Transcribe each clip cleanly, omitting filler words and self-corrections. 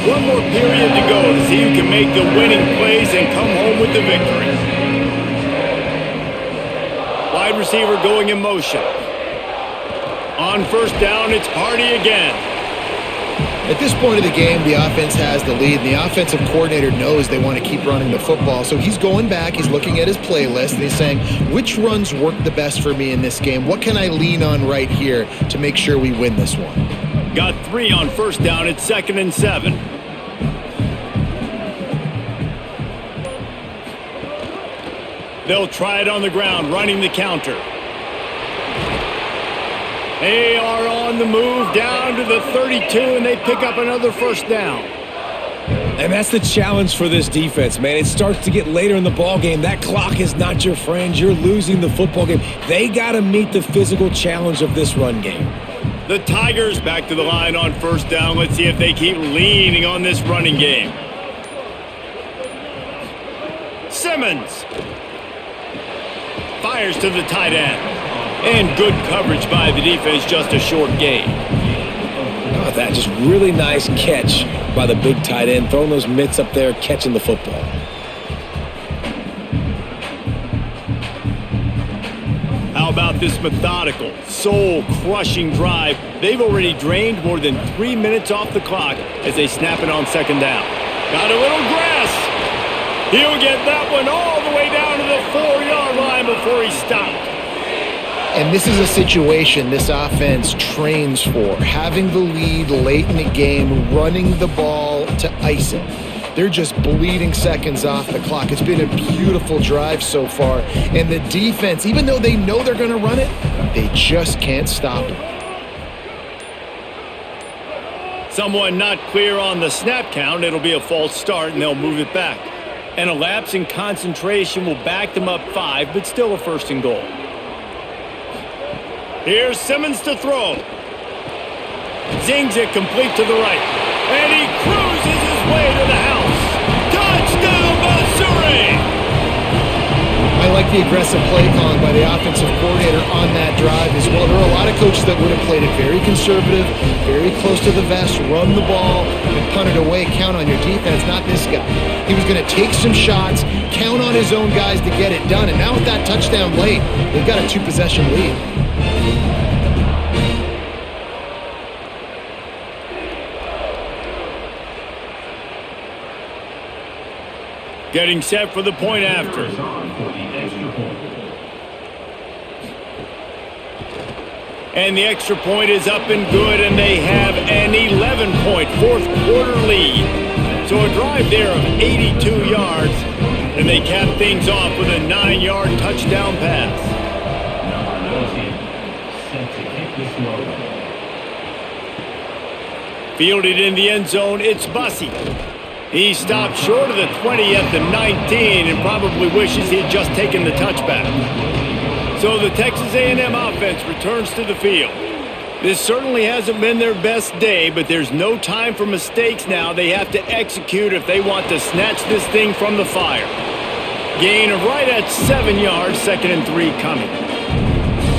One more period to go to see who can make the winning plays and come home with the victory. Wide receiver going in motion. On first down, it's Hardy again. At this point of the game, the offense has the lead, and the offensive coordinator knows they want to keep running the football. So he's going back, he's looking at his playlist, and he's saying, which runs work the best for me in this game? What can I lean on right here to make sure we win this one? Got 3 on first down, it's 2nd and 7. They'll try it on the ground, running the counter. They are on the move down to the 32, and they pick up another first down. And that's the challenge for this defense, man. It starts to get later in the ball game. That clock is not your friend. You're losing the football game. They got to meet the physical challenge of this run game. The Tigers back to the line on first down. Let's see if they keep leaning on this running game. Simmons fires to the tight end. And good coverage by the defense, just a short gain. Oh, that just really nice catch by the big tight end, throwing those mitts up there, catching the football. How about this methodical, soul-crushing drive? They've already drained more than 3 minutes off the clock as they snap it on second down. Got a little grass. He'll get that one all the way down to the 4-yard line before he stopped. And this is a situation this offense trains for, having the lead late in the game, running the ball to ice it. They're just bleeding seconds off the clock. It's been a beautiful drive so far. And the defense, even though they know they're going to run it, they just can't stop it. Someone not clear on the snap count. It'll be a false start, and they'll move it back. And a lapse in concentration will back them up 5, but still a 1st and goal. Here's Simmons to throw. Zings it complete to the right. And he cruises his way to the house. Touchdown, Missouri! I like the aggressive play calling by the offensive coordinator on that drive as well. There are a lot of coaches that would have played it very conservative, very close to the vest, run the ball, and punt it away, count on your defense. Not this guy. He was going to take some shots, count on his own guys to get it done. And now with that touchdown late, they've got a 2-possession lead. Getting set for the point after. And the extra point is up and good, and they have an 11-point fourth-quarter lead. So a drive there of 82 yards, and they cap things off with a 9-yard touchdown pass. Fielded in the end zone, it's Bussey. He stopped short of the 20 at the 19 and probably wishes he had just taken the touchback. So the Texas A&M offense returns to the field. This certainly hasn't been their best day, but there's no time for mistakes now. They have to execute if they want to snatch this thing from the fire. Gain of right at 7 yards, 2nd and 3 coming.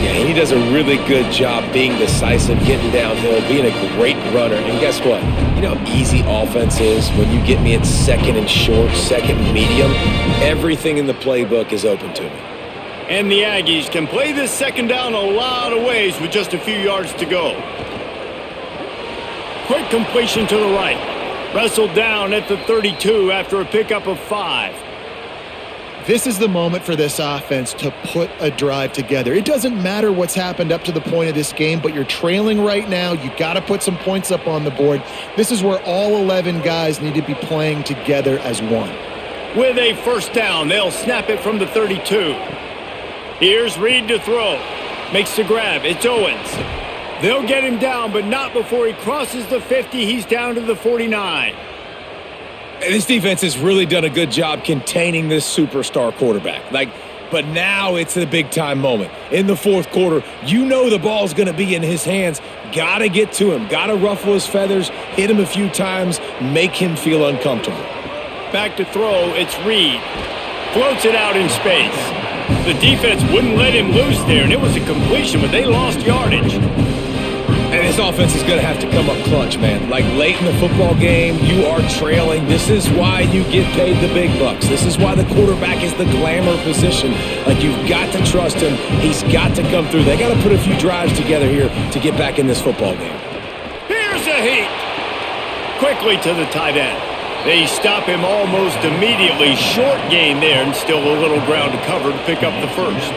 Yeah, he does a really good job being decisive, getting downhill, being a great runner. And guess what? You know how easy offense is when you get me at 2nd and short, 2nd and medium? Everything in the playbook is open to me. And the Aggies can play this second down a lot of ways with just a few yards to go. Quick completion to the right. Wrestled down at the 32 after a pickup of 5. This is the moment for this offense to put a drive together. It doesn't matter what's happened up to the point of this game, but you're trailing right now. You got to put some points up on the board. This is where all 11 guys need to be playing together as one. With a first down, they'll snap it from the 32. Here's Reed to throw. Makes the grab. It's Owens. They'll get him down, but not before he crosses the 50. He's down to the 49. This defense has really done a good job containing this superstar quarterback. But now it's the big-time moment. In the fourth quarter, you know the ball's going to be in his hands. Got to get to him. Got to ruffle his feathers, hit him a few times, make him feel uncomfortable. Back to throw, it's Reed. Floats it out in space. The defense wouldn't let him loose there, and it was a completion, but they lost yardage. And this offense is going to have to come up clutch, man. Like late in the football game, you are trailing. This is why you get paid the big bucks. This is why the quarterback is the glamour position. Like, you've got to trust him. He's got to come through. They got to put a few drives together here to get back in this football game. Here's a heat. Quickly to the tight end. They stop him almost immediately. Short gain there, and still a little ground to cover to pick up the first.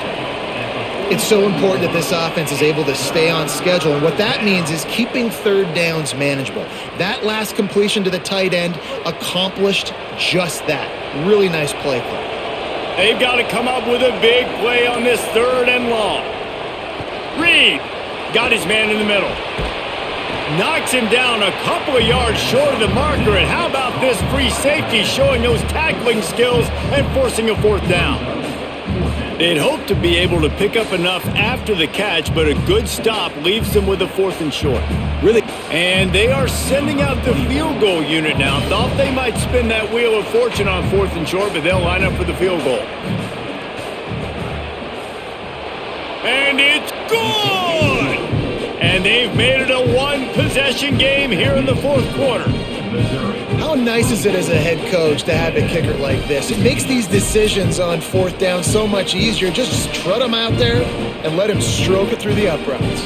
It's so important that this offense is able to stay on schedule, and what that means is keeping third downs manageable. That last completion to the tight end accomplished just that. Really nice play call. They've got to come up with a big play on this 3rd and long. Reed got his man in the middle. Knocks him down a couple of yards short of the marker, and how about this free safety showing those tackling skills and forcing a 4th down? They'd hope to be able to pick up enough after the catch, but a good stop leaves them with a 4th and short. Really? And they are sending out the field goal unit now. Thought they might spin that wheel of fortune on 4th and short, but they'll line up for the field goal. And it's good! And they've made it a 1-possession game here in the 4th quarter. How nice is it as a head coach to have a kicker like this? It makes these decisions on 4th down so much easier. Just strut him out there and let him stroke it through the uprights.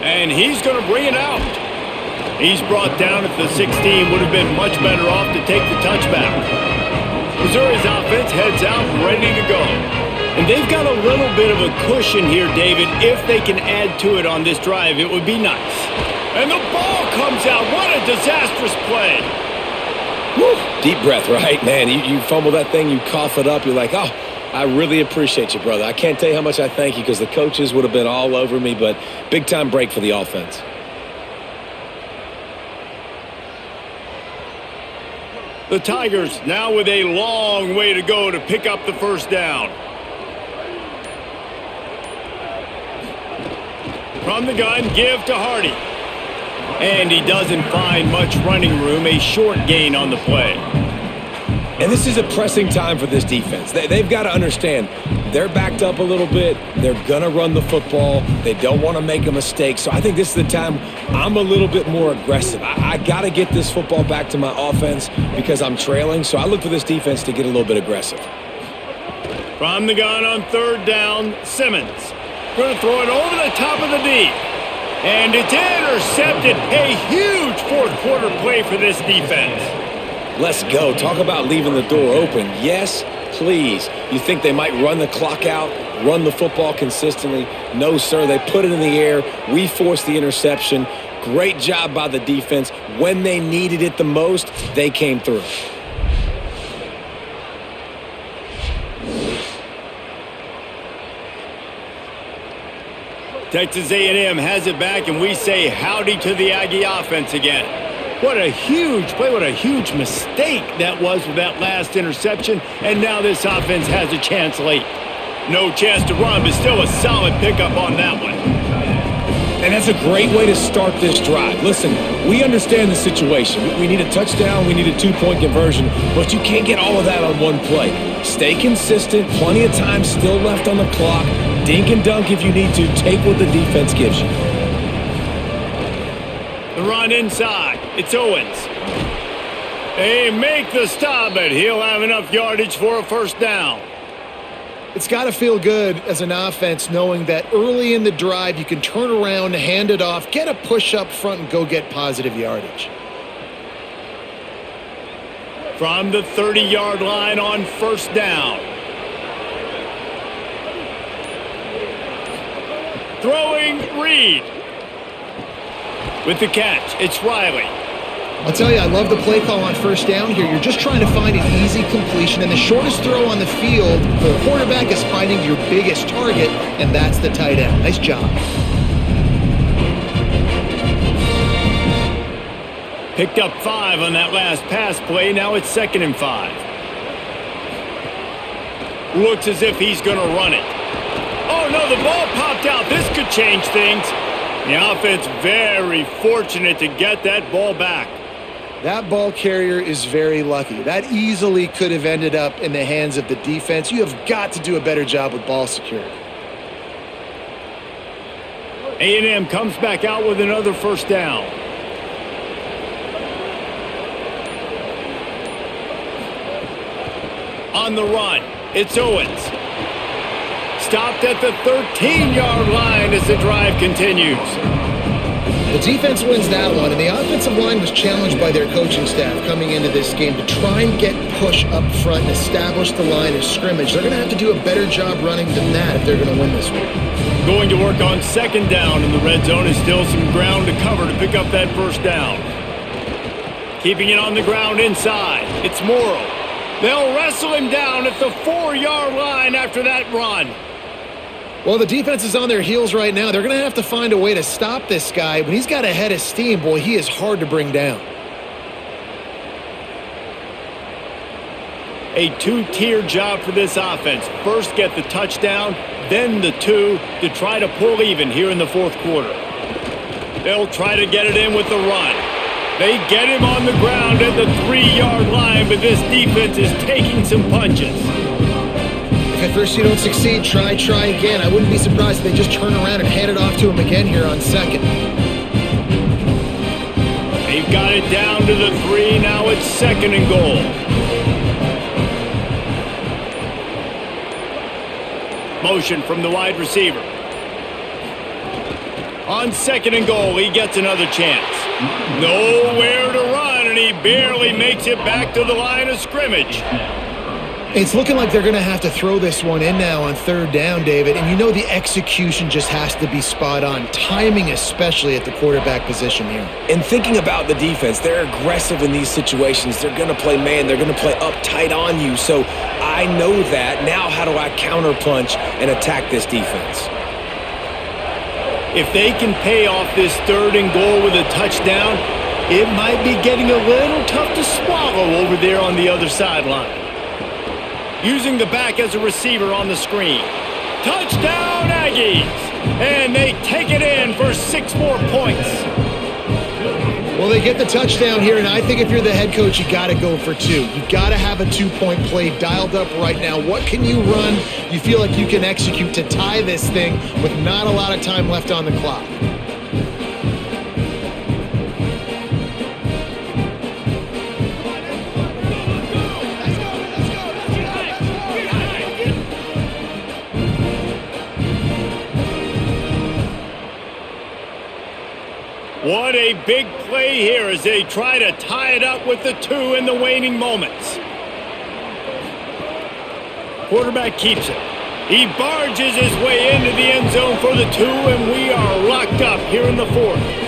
And he's going to bring it out. He's brought down at the 16. Would have been much better off to take the touchback. Missouri's offense heads out ready to go. And they've got a little bit of a cushion here, David. If they can add to it on this drive, it would be nice. And the ball comes out. What a disastrous play. Woo. Deep breath, right? Man, you fumble that thing, you cough it up. You're like, oh, I really appreciate you, brother. I can't tell you how much I thank you because the coaches would have been all over me, but big-time break for the offense. The Tigers now with a long way to go to pick up the 1st down. From the gun, give to Hardy. And he doesn't find much running room, a short gain on the play. And this is a pressing time for this defense. They've got to understand they're backed up a little bit. They're going to run the football. They don't want to make a mistake. So I think this is the time I'm a little bit more aggressive. I got to get this football back to my offense because I'm trailing. So I look for this defense to get a little bit aggressive. From the gun on 3rd down, Simmons. Going to throw it over the top of the D. And it's intercepted. A huge 4th quarter play for this defense. Let's go. Talk about leaving the door open. Yes, please. You think they might run the clock out, run the football consistently? No, sir. They put it in the air. We forced the interception. Great job by the defense. When they needed it the most, they came through. Texas A&M has it back, and we say howdy to the Aggie offense again. What a huge play, what a huge mistake that was with that last interception, and now this offense has a chance late. No chance to run, but still a solid pickup on that one. And that's a great way to start this drive. Listen, we understand the situation. We need a touchdown, we need a 2-point conversion, but you can't get all of that on one play. Stay consistent, plenty of time still left on the clock. Dink and dunk if you need to. Take what the defense gives you. The run inside. It's Owens. They make the stop, but he'll have enough yardage for a 1st down. It's got to feel good as an offense knowing that early in the drive you can turn around, hand it off, get a push up front, and go get positive yardage. From the 30-yard line on 1st down. Throwing Reed. With the catch, it's Riley. I'll tell you, I love the play call on 1st down here. You're just trying to find an easy completion, and the shortest throw on the field for the quarterback is finding your biggest target, and that's the tight end. Nice job. Picked up 5 on that last pass play. Now it's 2nd and 5. Looks as if he's going to run it. Oh, no, the ball popped out. This could change things. The offense very fortunate to get that ball back. That ball carrier is very lucky. That easily could have ended up in the hands of the defense. You have got to do a better job with ball security. A&M comes back out with another first down. On the run, it's Owens. Stopped at the 13-yard line as the drive continues. The defense wins that one, and the offensive line was challenged by their coaching staff coming into this game to try and get push up front and establish the line of scrimmage. They're going to have to do a better job running than that if they're going to win this one. Going to work on second down in the red zone, and still some ground to cover to pick up that first down. Keeping it on the ground inside, it's Morrow. They'll wrestle him down at the 4-yard line after that run. Well, the defense is on their heels right now. They're going to have to find a way to stop this guy. When he's got a head of steam, boy, he is hard to bring down. A two-tier job for this offense. First get the touchdown, then the two to try to pull even here in the fourth quarter. They'll try to get it in with the run. They get him on the ground at the 3-yard line, but this defense is taking some punches. If at first you don't succeed, try again. I wouldn't be surprised if they just turn around and hand it off to him again here on second. They've got it down to the 3. Now it's second and goal. Motion from the wide receiver. On second and goal, he gets another chance. Nowhere to run, and he barely makes it back to the line of scrimmage. It's looking like they're going to have to throw this one in now on third down, David. And you know the execution just has to be spot on. Timing especially at the quarterback position here. And thinking about the defense, they're aggressive in these situations. They're going to play man. They're going to play up tight on you. So I know that. Now how do I counterpunch and attack this defense? If they can pay off this third and goal with a touchdown, it might be getting a little tough to swallow over there on the other sideline. Using the back as a receiver on the screen. Touchdown, Aggies! And they take it in for 6 more points. Well, they get the touchdown here, and I think if you're the head coach, you got to go for 2. You got to have a 2-point play dialed up right now. What can you run you feel like you can execute to tie this thing with not a lot of time left on the clock? What a big play here as they try to tie it up with the 2 in the waning moments. Quarterback keeps it. He barges his way into the end zone for the 2, and we are locked up here in the 4th.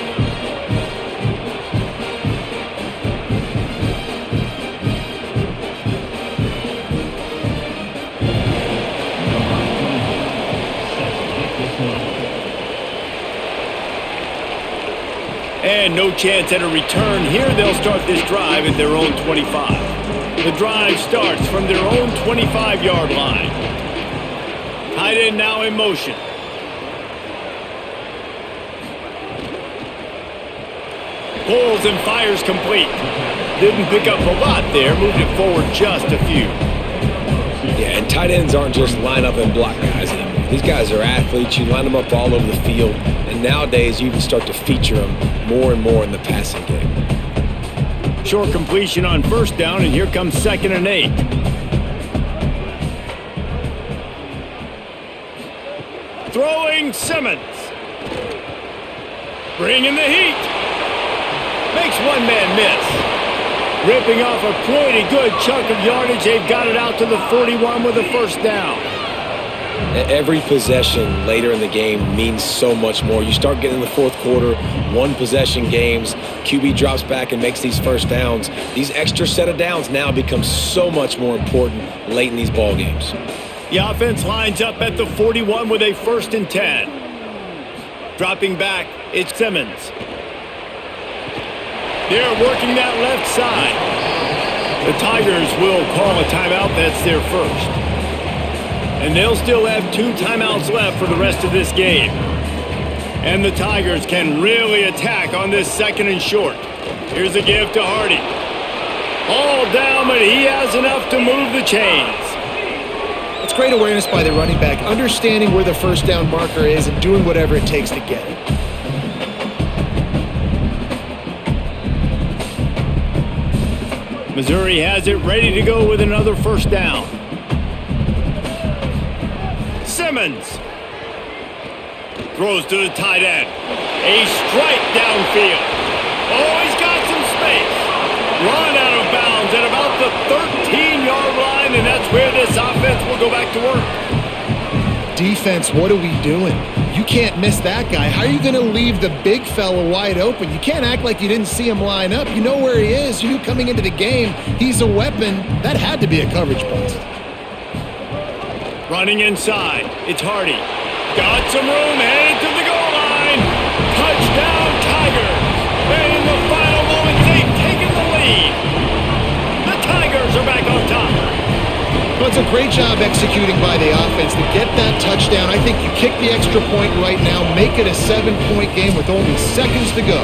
And no chance at a return here. They'll start this drive at their own 25. The drive starts from their own 25-yard line. Tight end now in motion. Pulls and fires complete. Didn't pick up a lot there. Moved it forward just a few. Yeah, and tight ends aren't just line up and block guys anymore. These guys are athletes. You line them up all over the field. And nowadays, you even start to feature them more and more in the passing game. Short completion on first down, and here comes second and 8. Throwing Simmons. Bringing the heat. Makes one man miss. Ripping off a pretty good chunk of yardage. They've got it out to the 41 with a first down. Every possession later in the game means so much more. You start getting in the fourth quarter, one possession games, QB drops back and makes these first downs. These extra set of downs now become so much more important late in these ball games. The offense lines up at the 41 with a first and 10. Dropping back, it's Simmons. They're working that left side. The Tigers will call a timeout. That's their first. And they'll still have 2 timeouts left for the rest of this game. And the Tigers can really attack on this second and short. Here's a give to Hardy. All down, but he has enough to move the chains. It's great awareness by the running back, understanding where the first down marker is and doing whatever it takes to get it. Missouri has it ready to go with another first down. Simmons throws to the tight end. A strike downfield. Oh, he's got some space. Run out of bounds at about the 13-yard line, and that's where this offense will go back to work. Defense, what are we doing? You can't miss that guy. How are you going to leave the big fella wide open? You can't act like you didn't see him line up. You know where he is. You knew coming into the game he's a weapon. That had to be a coverage bust. Running inside, it's Hardy. Got some room, headed to the goal line. Touchdown, Tigers. And in the final moments, they've taken the lead. The Tigers are back on top. Well, it's a great job executing by the offense to get that touchdown. I think you kick the extra point right now, make it a 7-point game with only seconds to go.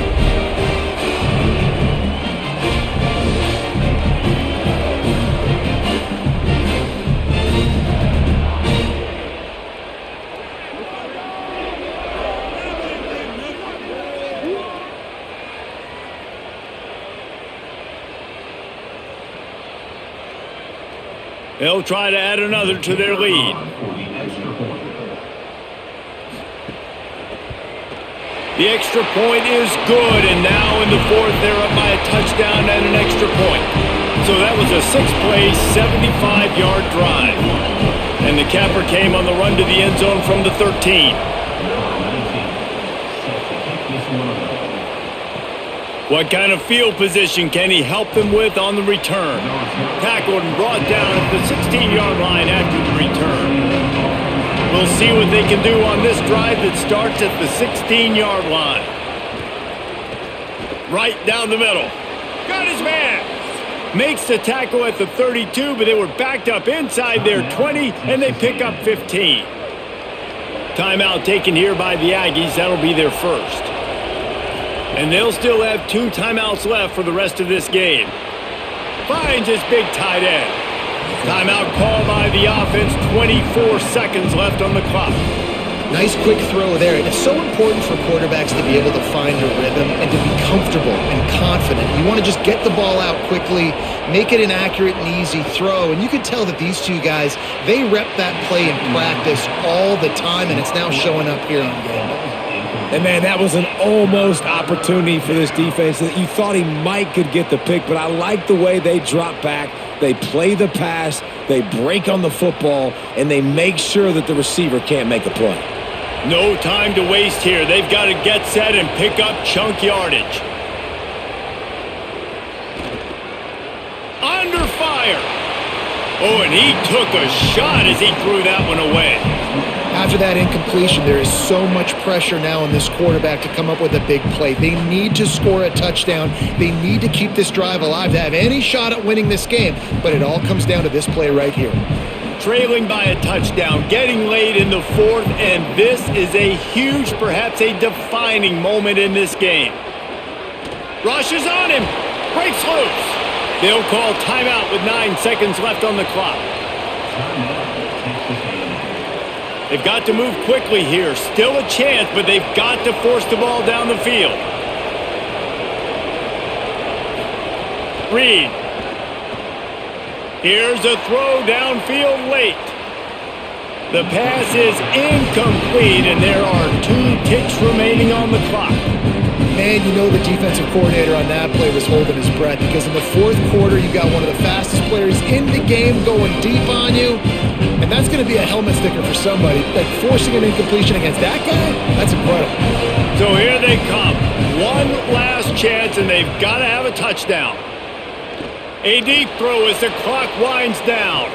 They'll try to add another to their lead. The extra point is good, and now in the fourth, they're up by a touchdown and an extra point. So that was a 6-play, 75-yard drive. And the capper came on the run to the end zone from the 13. What kind of field position can he help them with on the return? Tackled and brought down at the 16-yard line after the return. We'll see what they can do on this drive that starts at the 16-yard line. Right down the middle. Got his man. Makes the tackle at the 32, but they were backed up inside their 20, and they pick up 15. Timeout taken here by the Aggies. That'll be their first. And they'll still have 2 timeouts left for the rest of this game. Finds his big tight end. Timeout called by the offense. 24 seconds left on the clock. Nice quick throw there. And it's so important for quarterbacks to be able to find a rhythm and to be comfortable and confident. You want to just get the ball out quickly, make it an accurate and easy throw. And you can tell that these two guys, they rep that play in practice all the time, and it's now showing up here on game. And, man, that was an almost opportunity for this defense that you thought he might could get the pick, but I like the way they drop back. They play the pass, they break on the football, and they make sure that the receiver can't make a play. No time to waste here. They've got to get set and pick up chunk yardage. Under fire. Oh, and he took a shot as he threw that one away. After that incompletion, there is so much pressure now on this quarterback to come up with a big play. They need to score a touchdown. They need to keep this drive alive to have any shot at winning this game. But it all comes down to this play right here. Trailing by a touchdown, getting late in the fourth, and this is a huge, perhaps a defining moment in this game. Rushes on him, breaks loose. They'll call timeout with 9 seconds left on the clock. They've got to move quickly here. Still a chance, but they've got to force the ball down the field. Reed. Here's a throw downfield late. The pass is incomplete, and there are 2 ticks remaining on the clock. Man, you know the defensive coordinator on that play was holding his breath, because in the fourth quarter, you got one of the fastest players in the game going deep on you, and that's going to be a helmet sticker for somebody. Like, forcing an incompletion against that guy, that's incredible. So here they come. One last chance, and they've got to have a touchdown. A deep throw as the clock winds down.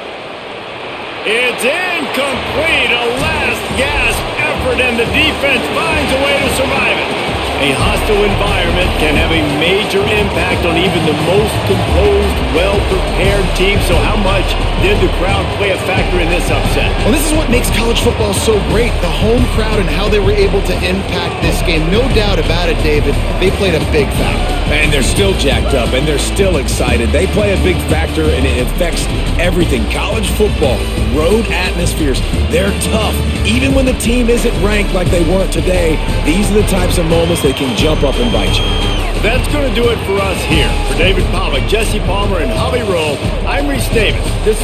It's incomplete. A last gasp effort, and the defense finds a way to survive it. A hostile environment can have a major impact on even the most composed, well-prepared team. So how much did the crowd play a factor in this upset? Well, this is what makes college football so great, the home crowd and how they were able to impact this game. No doubt about it, David. They played a big factor. And they're still jacked up, and they're still excited. They play a big factor, and it affects everything. College football, road atmospheres, they're tough. Even when the team isn't ranked like they weren't today, these are the types of moments that can jump up and bite you. That's going to do it for us here. For David Pollack, Jesse Palmer, and Holly Rowe, I'm Reese Davis. This